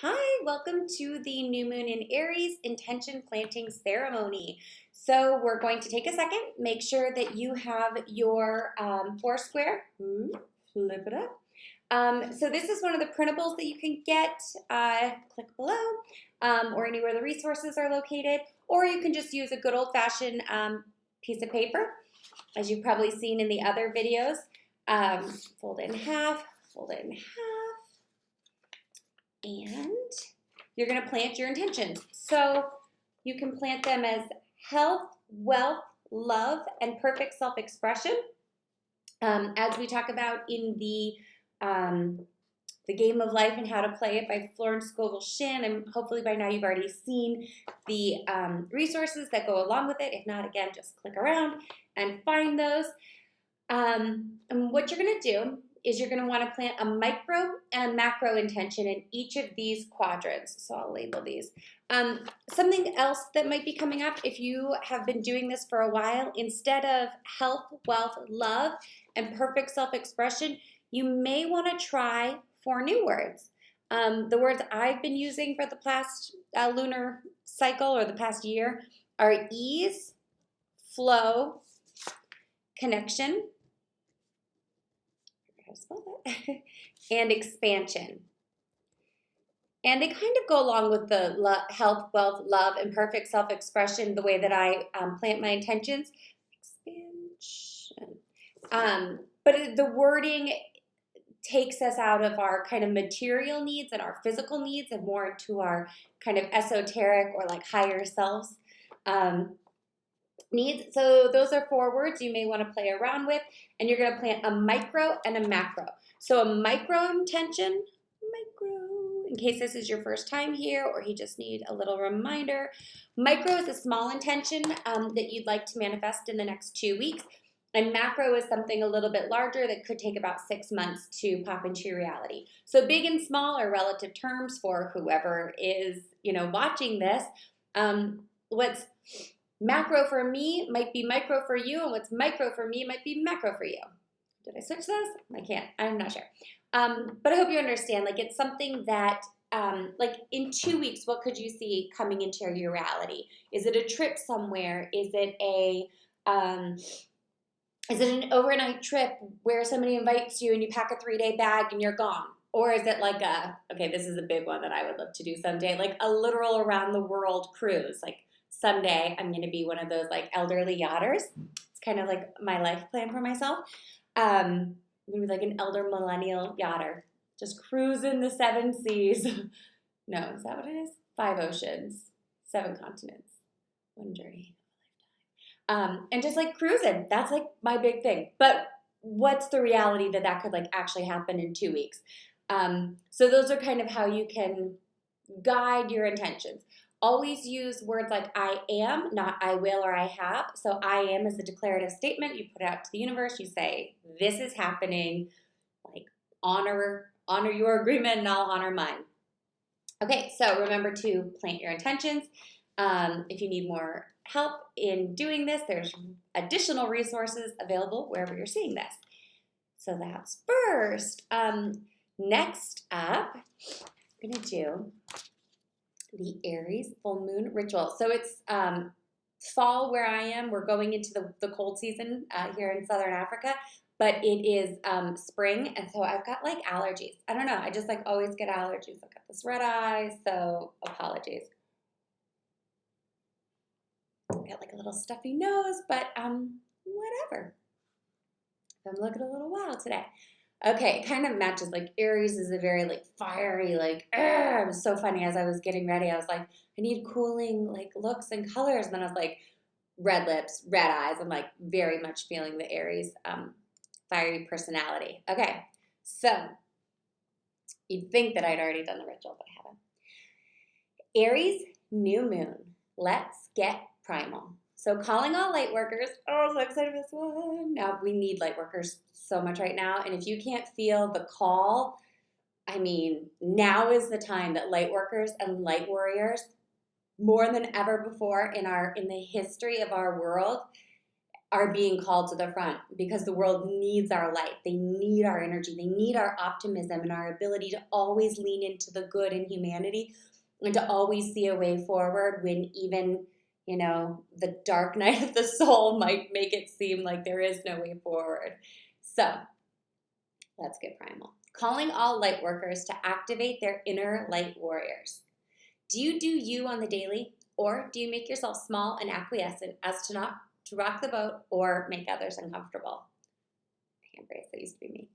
Hi, welcome to the New Moon in Aries intention planting ceremony. So we're going to take a second, make sure that you have your Foursquare. Flip it up. So this is one of the printables that you can get. Click below, or anywhere the resources are located, or you can just use a good old-fashioned piece of paper, as you've probably seen in the other videos. Fold it in half, fold it in half. And you're going to plant your intentions. So you can plant them as health, wealth, love, and perfect self-expression. As we talk about in the Game of Life and How to Play It by Florence Scovel Shinn, and hopefully by now you've already seen the resources that go along with it. If not, again, just click around and find those. And what you're going to do is you're going to want to plant a micro and a macro intention in each of these quadrants. So I'll label these. Something else that might be coming up, if you have been doing this for a while, instead of health, wealth, love, and perfect self-expression, you may want to try 4 new words. The words I've been using for the past lunar cycle or the past year are ease, flow, connection, and expansion. And they kind of go along with the health, wealth, love, and perfect self-expression, the way that I plant my intentions. Expansion. But the wording takes us out of our kind of material needs and our physical needs and more into our kind of esoteric or like higher selves needs. So those are 4 words you may want to play around with, and you're going to plant a micro and a macro. So a micro intention, in case this is your first time here or you just need a little reminder. Micro is a small intention that you'd like to manifest in the next 2 weeks, and macro is something a little bit larger that could take about 6 months to pop into your reality. So big and small are relative terms for whoever is, watching this. What's macro for me might be micro for you, and what's micro for me might be macro for you. Did I switch those? I can't. I'm not sure. But I hope you understand. Like, it's something that, like, in 2 weeks, what could you see coming into your reality? Is it a trip somewhere? Is it an overnight trip where somebody invites you and you pack a 3-day bag and you're gone? Or is it like okay, this is a big one that I would love to do someday, like a literal around the world cruise. Like, someday I'm going to be one of those like elderly yachters. It's kind of like my life plan for myself. I'm going to be like an elder millennial yachter, just cruising the 7 seas. No, is that what it is? 5 oceans, 7 continents, 1 journey. And just like cruising. That's like my big thing. But what's the reality that could like actually happen in 2 weeks? So those are kind of how you can guide your intentions. Always use words like I am, not I will or I have. So I am is a declarative statement. You put it out to the universe. You say, this is happening. Like, honor your agreement and I'll honor mine. Okay, so remember to plant your intentions. If you need more help in doing this, there's additional resources available wherever you're seeing this. So that's first. Next up, I'm going to do the Aries full moon ritual. So it's fall where I am. We're going into the cold season here in Southern Africa, but it is spring, and so I've got like allergies. I don't know. I just like always get allergies. I've got this red eye, so apologies. I've got like a little stuffy nose, but whatever. I'm looking a little wild today. Okay, it kind of matches, like Aries is a very like fiery, like, it was so funny. As I was getting ready, I was like, I need cooling like looks and colors. And then I was like, red lips, red eyes. I'm like very much feeling the Aries fiery personality. Okay, so you'd think that I'd already done the ritual, but I haven't. Aries New Moon. Let's get primal. So calling all light workers. Oh, I'm so excited for this one. Now, we need light workers so much right now. And if you can't feel the call, I mean, now is the time that light workers and light warriors, more than ever before in the history of our world, are being called to the front because the world needs our light. They need our energy. They need our optimism and our ability to always lean into the good in humanity and to always see a way forward when even, the dark night of the soul might make it seem like there is no way forward. So let's get primal. Calling all light workers to activate their inner light warriors. Do you do you on the daily, or do you make yourself small and acquiescent as to not to rock the boat or make others uncomfortable? Hand raise, that used to be me.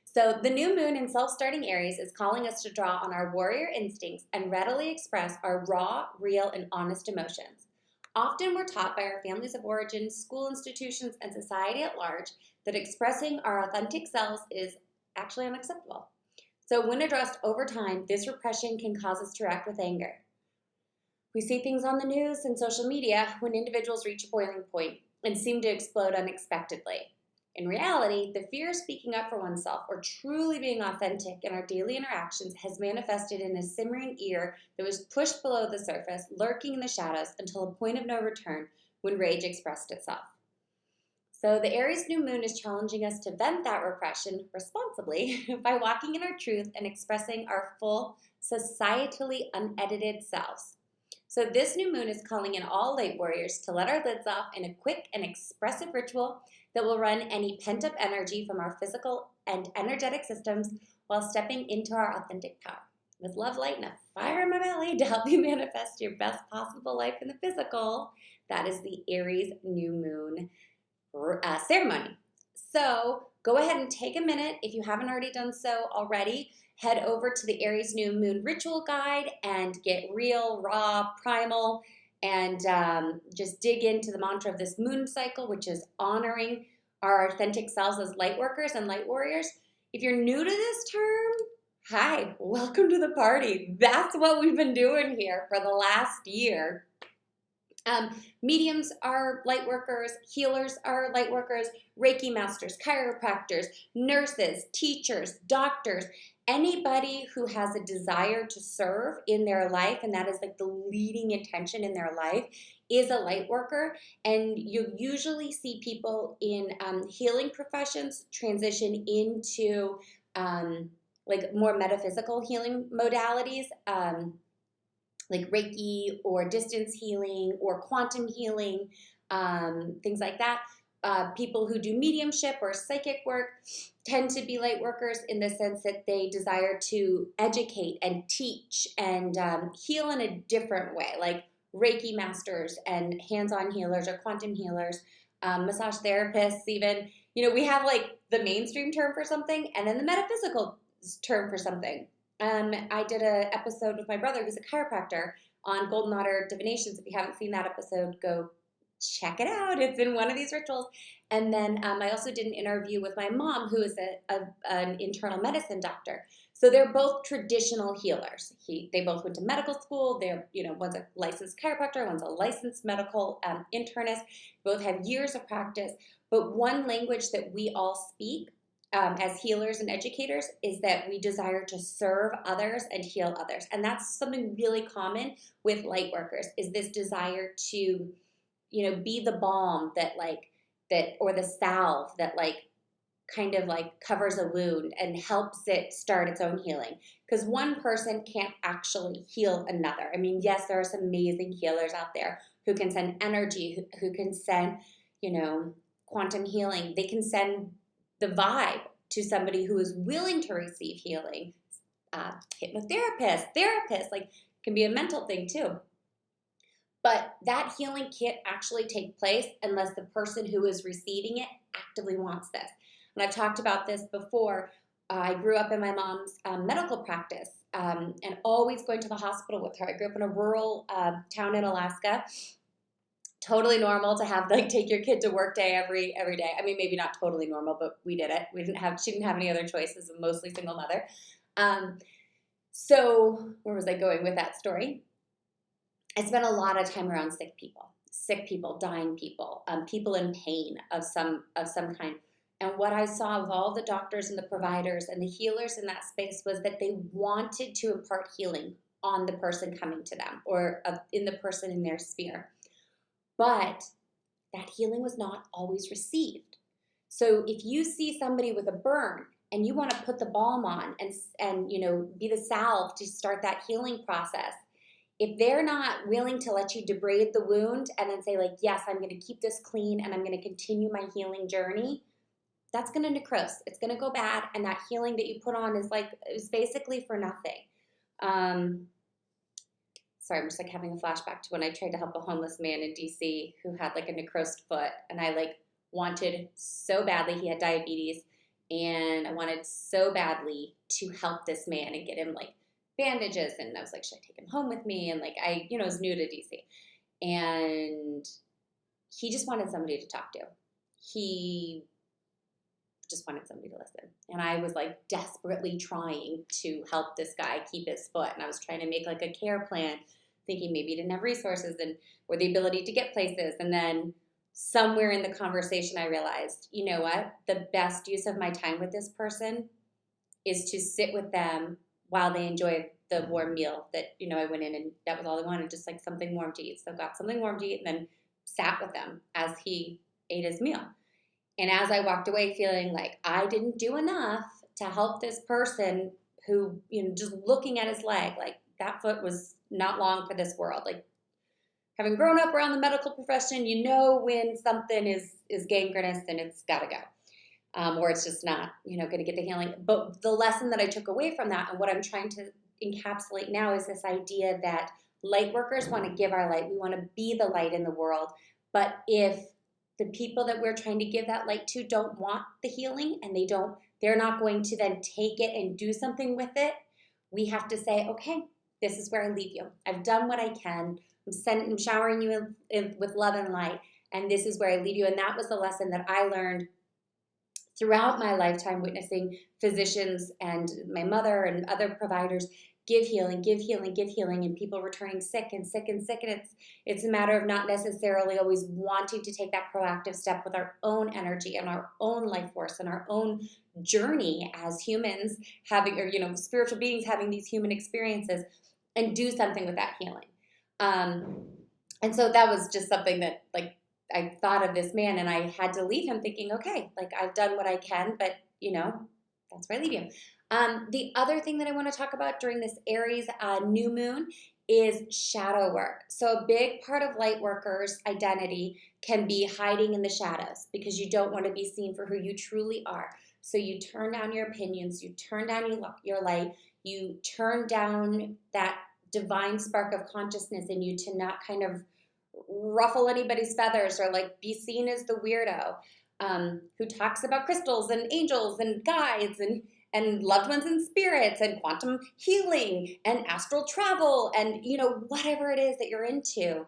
So the new moon in self-starting Aries is calling us to draw on our warrior instincts and readily express our raw, real, and honest emotions. Often we're taught by our families of origin, school institutions, and society at large that expressing our authentic selves is actually unacceptable. So when addressed over time, this repression can cause us to react with anger. We see things on the news and social media when individuals reach a boiling point and seem to explode unexpectedly. In reality, the fear of speaking up for oneself or truly being authentic in our daily interactions has manifested in a simmering ear that was pushed below the surface, lurking in the shadows until a point of no return when rage expressed itself. So the Aries new moon is challenging us to vent that repression responsibly by walking in our truth and expressing our full, societally unedited selves. So this new moon is calling in all light warriors to let our lids off in a quick and expressive ritual that will run any pent-up energy from our physical and energetic systems while stepping into our authentic power. With love, light, and a fire in my belly to help you manifest your best possible life in the physical, that is the Aries new moon ceremony. So go ahead and take a minute. If you haven't already done so already, head over to the Aries New Moon Ritual Guide and get real, raw, primal, and just dig into the mantra of this moon cycle, which is honoring our authentic selves as light workers and light warriors. If you're new to this term, hi, welcome to the party. That's what we've been doing here for the last year. Mediums are light workers, healers are light workers, Reiki masters, chiropractors, nurses, teachers, doctors, anybody who has a desire to serve in their life, and that is like the leading intention in their life, is a light worker. And you usually see people in healing professions transition into like more metaphysical healing modalities. Like Reiki or distance healing or quantum healing, things like that. People who do mediumship or psychic work tend to be light workers in the sense that they desire to educate and teach and heal in a different way, like Reiki masters and hands-on healers or quantum healers, massage therapists even. We have like the mainstream term for something and then the metaphysical term for something. I did an episode with my brother, who's a chiropractor, on Golden Otter Divinations. If you haven't seen that episode, go check it out. It's in one of these rituals. And then I also did an interview with my mom, who is an internal medicine doctor. So they're both traditional healers. They both went to medical school. They're, one's a licensed chiropractor, one's a licensed medical internist. Both have years of practice. But one language that we all speak as healers and educators is that we desire to serve others and heal others. And that's something really common with light workers, is this desire to, be the balm that or the salve that kind of covers a wound and helps it start its own healing. Because one person can't actually heal another. I mean, yes, there are some amazing healers out there who can send energy, who can send, quantum healing. They can send the vibe to somebody who is willing to receive healing. Hypnotherapists, therapists, can be a mental thing too. But that healing can't actually take place unless the person who is receiving it actively wants this. And I've talked about this before. I grew up in my mom's medical practice and always going to the hospital with her. I grew up in a rural town in Alaska. Totally normal to have take your kid to work day every day. I mean, maybe not totally normal, but we did it. She didn't have any other choices. A mostly single mother. So where was I going with that story? I spent a lot of time around sick people, dying people, people in pain of some kind. And what I saw of all the doctors and the providers and the healers in that space was that they wanted to impart healing on the person coming to them or in the person in their sphere. But that healing was not always received. So if you see somebody with a burn and you want to put the balm on and be the salve to start that healing process, if they're not willing to let you debride the wound and then say like, yes, I'm going to keep this clean and I'm going to continue my healing journey, that's going to necrose. It's going to go bad, and that healing that you put on is basically for nothing. Sorry, I'm just like having a flashback to when I tried to help a homeless man in DC who had like a necrosed foot, and I like wanted so badly, he had diabetes, and I wanted so badly to help this man and get him like bandages, and I was like, should I take him home with me? And like I was new to DC, and he just wanted somebody to talk to. He just wanted somebody to listen. And I was like desperately trying to help this guy keep his foot, and I was trying to make like a care plan, thinking maybe he didn't have resources or the ability to get places. And then somewhere in the conversation I realized, you know what, the best use of my time with this person is to sit with them while they enjoy the warm meal that I went in, and that was all they wanted, just like something warm to eat. So got something warm to eat and then sat with them as he ate his meal. And as I walked away feeling like I didn't do enough to help this person who, just looking at his leg, like that foot was not long for this world. Like having grown up around the medical profession, when something is gangrenous and it's got to go. Or it's just not, going to get the healing. But the lesson that I took away from that and what I'm trying to encapsulate now is this idea that light workers want to give our light. We want to be the light in the world. But if the people that we're trying to give that light to don't want the healing and they're not going to then take it and do something with it, we have to say, okay, this is where I leave you. I've done what I can. I'm showering you with love and light, and this is where I leave you. And that was the lesson that I learned throughout my lifetime, witnessing physicians and my mother and other providers give healing, and people returning sick and sick and sick. And it's a matter of not necessarily always wanting to take that proactive step with our own energy and our own life force and our own journey as humans spiritual beings having these human experiences, and do something with that healing. And so that was just something that like I thought of this man, and I had to leave him thinking, okay, like I've done what I can, but that's where I leave you. The other thing that I want to talk about during this Aries new moon is shadow work. So a big part of light workers' identity can be hiding in the shadows because you don't want to be seen for who you truly are. So you turn down your opinions, you turn down your light, you turn down that divine spark of consciousness in you to not kind of ruffle anybody's feathers or like be seen as the weirdo who talks about crystals and angels and guides and loved ones and spirits and quantum healing and astral travel and whatever it is that you're into.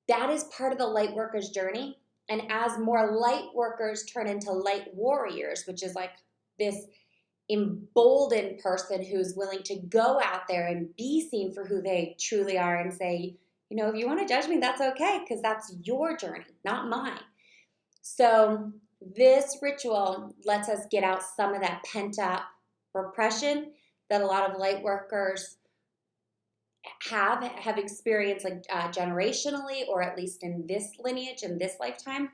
That is part of the light workers journey. And as more light workers turn into light warriors, which is like this emboldened person who's willing to go out there and be seen for who they truly are and say, if you want to judge me, that's okay, because that's your journey, not mine. So this ritual lets us get out some of that pent up repression that a lot of light workers have experienced like generationally, or at least in this lineage, in this lifetime.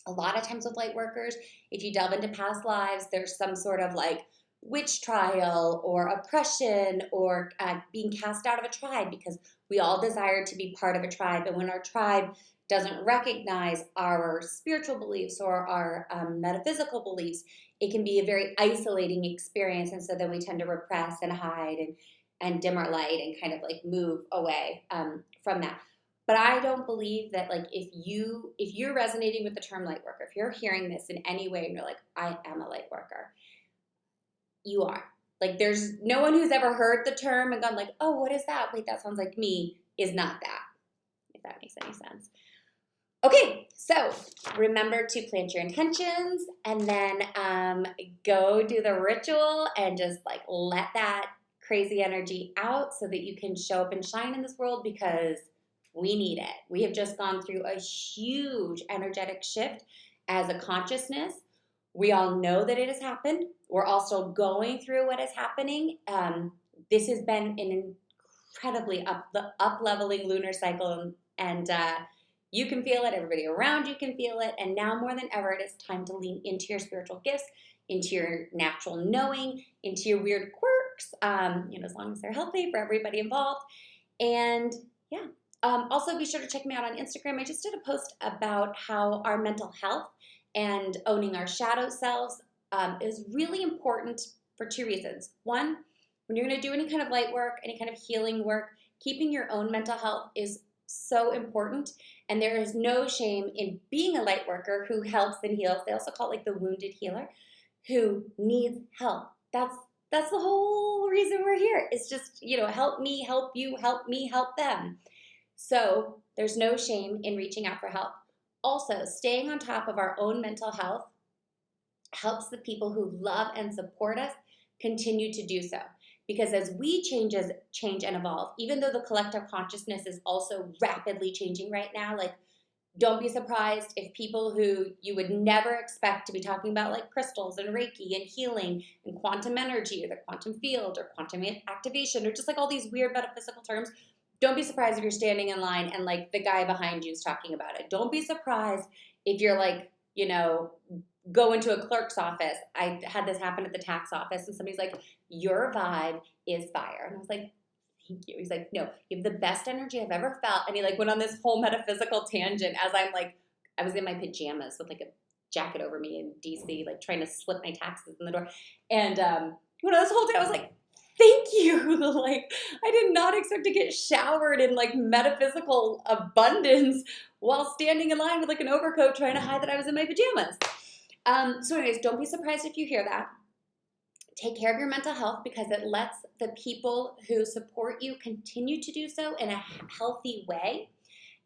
A lot of times with light workers, if you delve into past lives, there's some sort of like witch trial or oppression or being cast out of a tribe, because we all desire to be part of a tribe. And when our tribe doesn't recognize our spiritual beliefs or our metaphysical beliefs, it can be a very isolating experience. And so then we tend to repress and hide and dim our light and kind of like move away from that. But I don't believe that like if you're resonating with the term light worker, if you're hearing this in any way and you're like, I am a light worker, you are. Like there's no one who's ever heard the term and gone like, oh, what is that? Wait, that sounds like me, is not that, if that makes any sense. Okay, so remember to plant your intentions and then go do the ritual and just like let that crazy energy out so that you can show up and shine in this world, because we need it. We have just gone through a huge energetic shift as a consciousness. We all know that it has happened. We're also going through what is happening. This has been an incredibly up-leveling lunar cycle, and You can feel it, everybody around you can feel it, and now more than ever, it is time to lean into your spiritual gifts, into your natural knowing, into your weird quirks, as long as they're healthy for everybody involved. And yeah, also be sure to check me out on Instagram. I just did a post about how our mental health and owning our shadow selves is really important for two reasons. One, when you're going to do any kind of light work, any kind of healing work, keeping your own mental health is so important. And there is no shame in being a light worker who helps and heals. They also call it like the wounded healer who needs help. That's the whole reason we're here. It's just, help me, help you, help me, help them. So there's no shame in reaching out for help. Also, staying on top of our own mental health helps the people who love and support us continue to do so. Because as we change and evolve, even though the collective consciousness is also rapidly changing right now, like, don't be surprised if people who you would never expect to be talking about like crystals and Reiki and healing and quantum energy or the quantum field or quantum activation or just like all these weird metaphysical terms, don't be surprised if you're standing in line and like the guy behind you is talking about it. Don't be surprised if you're like, go into a clerk's office. I had this happen at the tax office and somebody's like, your vibe is fire. And I was like, thank you. He's like, no, you have the best energy I've ever felt. And he like went on this whole metaphysical tangent as I'm like, I was in my pajamas with like a jacket over me in DC, like trying to slip my taxes in the door. And this whole day I was like, thank you. Like, I did not expect to get showered in like metaphysical abundance while standing in line with like an overcoat trying to hide that I was in my pajamas. So anyways, don't be surprised if you hear that. Take care of your mental health because it lets the people who support you continue to do so in a healthy way.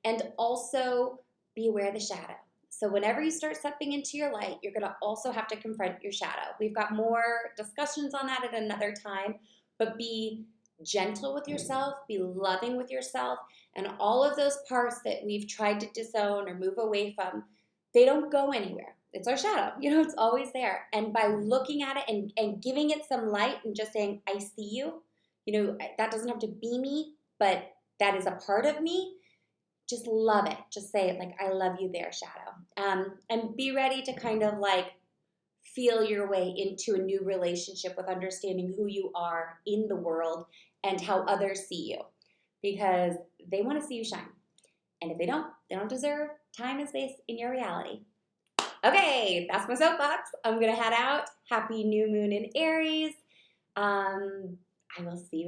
And also be aware of the shadow. So whenever you start stepping into your light, you're going to also have to confront your shadow. We've got more discussions on that at another time, but be gentle with yourself, be loving with yourself, and all of those parts that we've tried to disown or move away from, they don't go anywhere. It's our shadow, it's always there. And by looking at it and giving it some light and just saying, I see you, that doesn't have to be me, but that is a part of me. Just love it. Just say it like, I love you there, shadow. And be ready to kind of like feel your way into a new relationship with understanding who you are in the world and how others see you, because they want to see you shine. And if they don't deserve time and space in your reality. Okay, that's my soapbox. I'm going to head out. Happy new moon in Aries. I will see you.